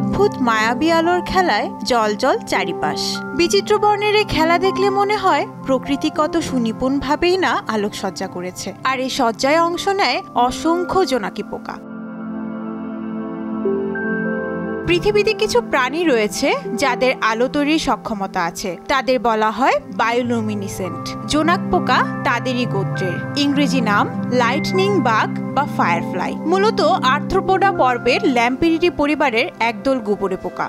অদ্ভুত মায়াবী আলোর খেলায় জলজল চারিপাশ। বিচিত্র বর্ণের এই খেলা দেখলে মনে হয় প্রকৃতি কত সুনিপুণভাবেই না আলোকসজ্জা করেছে। আর এই সজ্জায় অংশ নেয় অসংখ্য জোনাকি পোকা। পৃথিবীতে কিছু প্রাণী রয়েছে যাদের আলো তৈরির সক্ষমতা আছে, তাদের বলা হয় বায়োলুমিনিসেন্ট। জোনাক পোকা তাদেরই গোত্রের। ইংরেজি নাম লাইটনিং বাগ বা ফায়ারফ্লাই। মূলত আর্থ্রোপোডা পর্বের ল্যাম্পিরিডি পরিবারের একদল গুবরে পোকা।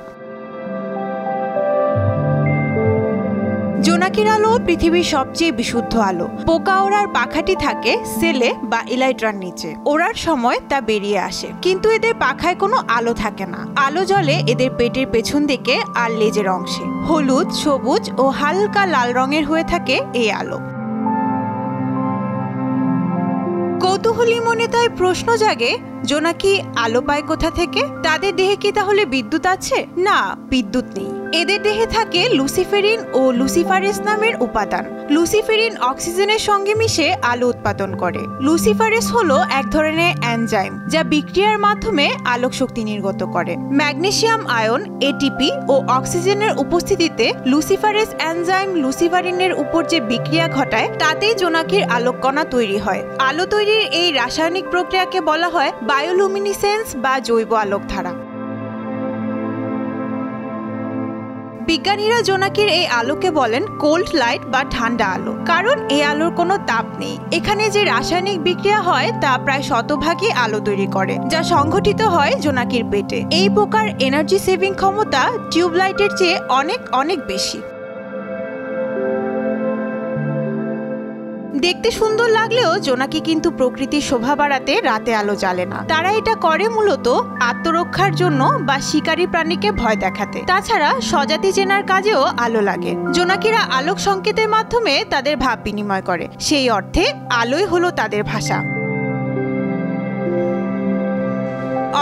জোনাকির আলো পৃথিবীর সবচেয়ে বিশুদ্ধ আলো। পোকা ওড়ার পাখাটি থাকে সেলে বা ইলাইট্রার নিচে। ওড়ার সময় তা বেরিয়ে আসে, কিন্তু এদের পাখায় কোনো আলো থাকে না। আলো জ্বলে এদের পেটের পেছন দিকে আর লেজের অংশে। হলুদ, সবুজ ও হালকা লাল রঙের হয়ে থাকে এই আলো। কৌতূহলী মনে তাই প্রশ্ন জাগে, জোনাকি আলো পায় কোথা থেকে? তাদের দেহে কি তাহলে বিদ্যুৎ আছে? না, বিদ্যুৎ নেই। এদের দেহে থাকে লুসিফেরিন ও লুসিফারেস নামের উপাদান। লুসিফেরিন অক্সিজেনের সঙ্গে মিশে আলো উৎপাদন করে। লুসিফারেস হলো এক ধরনের এনজাইম যা বিক্রিয়ার মাধ্যমে আলোক শক্তি নির্গত করে। ম্যাগনেসিয়াম আয়ন, এটিপি ও অক্সিজেনের উপস্থিতিতে লুসিফারেস এনজাইম লুসিফারিনের উপর যে বিক্রিয়া ঘটায় তাতেই জোনাকির আলোক কণা তৈরি হয়। আলো তৈরির এই রাসায়নিক প্রক্রিয়াকে বলা হয় বায়োলুমিনিসেন্স বা জৈব আলোকধারা। বিজ্ঞানীরা জোনাকির এই আলোকে বলেন কোল্ড লাইট বা ঠান্ডা আলো, কারণ এই আলোর কোনো তাপ নেই। এখানে যে রাসায়নিক বিক্রিয়া হয় তা প্রায় শতভাগই আলো তৈরি করে, যা সংঘটিত হয় জোনাকির পেটে। এই প্রকার এনার্জি সেভিং ক্ষমতা টিউবলাইটের চেয়ে অনেক অনেক বেশি। দেখতে সুন্দর লাগলেও জোনাকি কিন্তু প্রকৃতির শোভা বাড়াতে রাতে আলো জ্বালে না। তারা এটা করে মূলত আত্মরক্ষার জন্য বা শিকারী প্রাণীকে ভয় দেখাতে। তাছাড়া স্বজাতি চেনার কাজেও আলো লাগে। জোনাকিরা আলোক সংকেতের মাধ্যমে তাদের ভাব বিনিময় করে। সেই অর্থে আলোই হলো তাদের ভাষা।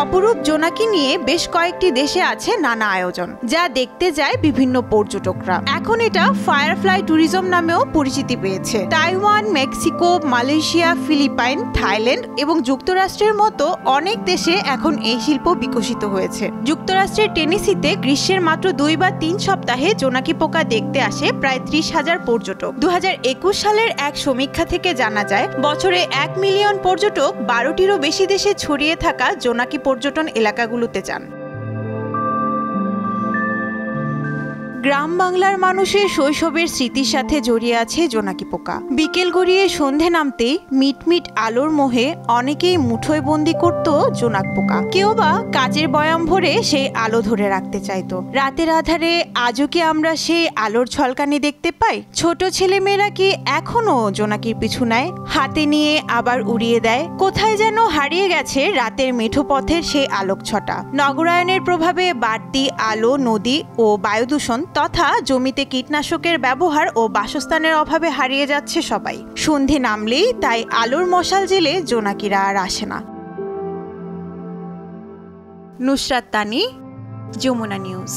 অপরূপ জোনাকি নিয়ে বেশ কয়েকটি দেশে আছে নানা আয়োজন, যা দেখতে যায় বিভিন্ন পর্যটকরা। এখন এটা ফায়ারফ্লাই ট্যুরিজম নামেও পরিচিতি পেয়েছে। Taiwan, Mexico, Malaysia, Philippines, Thailand এবং যুক্তরাষ্ট্রের মতো অনেক দেশে এখন এই শিল্প বিকশিত হয়েছে। যুক্তরাষ্ট্রের টেনেসিতে গ্রীষ্মের মাত্র 2 বা 3 সপ্তাহে জোনাকি পোকা দেখতে আসে প্রায় 30,000 পর্যটক। 2021 সালের এক সমীক্ষা থেকে জানা যায়, বছরে 1 মিলিয়ন পর্যটক 12টিরও বেশি দেশে ছড়িয়ে থাকা জোনাকি পর্যটন এলাকাগুলোতে যান। গ্রাম বাংলার মানুষের শৈশবের স্মৃতির সাথে জড়িয়ে আছে জোনাকি পোকা। বিকেল গড়িয়ে সন্ধে নামতেই মিটমিট আলোর মোহে অনেকেই মুঠোয় বন্দি করত জোনাক পোকা। কেউ বা কাচের বয়াম ভরে সেই আলো ধরে রাখতে চাইতো। রাতের আধারে আজও কি আমরা সেই আলোর ঝলকানি দেখতে পাই? ছোট ছেলেমেয়েরা কি এখনো জোনাকির পিছু নেয়, হাতে নিয়ে আবার উড়িয়ে দেয়? কোথায় যেন হারিয়ে গেছে রাতের মেঠো পথের সেই আলোক ছটা। নগরায়নের প্রভাবে বাড়তি আলো, নদী ও বায়ু দূষণ তথা জমিতে কীটনাশকের ব্যবহার ও বাসস্থানের অভাবে হারিয়ে যাচ্ছে সবাই। সন্ধে নামলেই তাই আলোর মশাল জেলে জোনাকিরা আর আসে না। নুসরাত তানি, যমুনা নিউজ।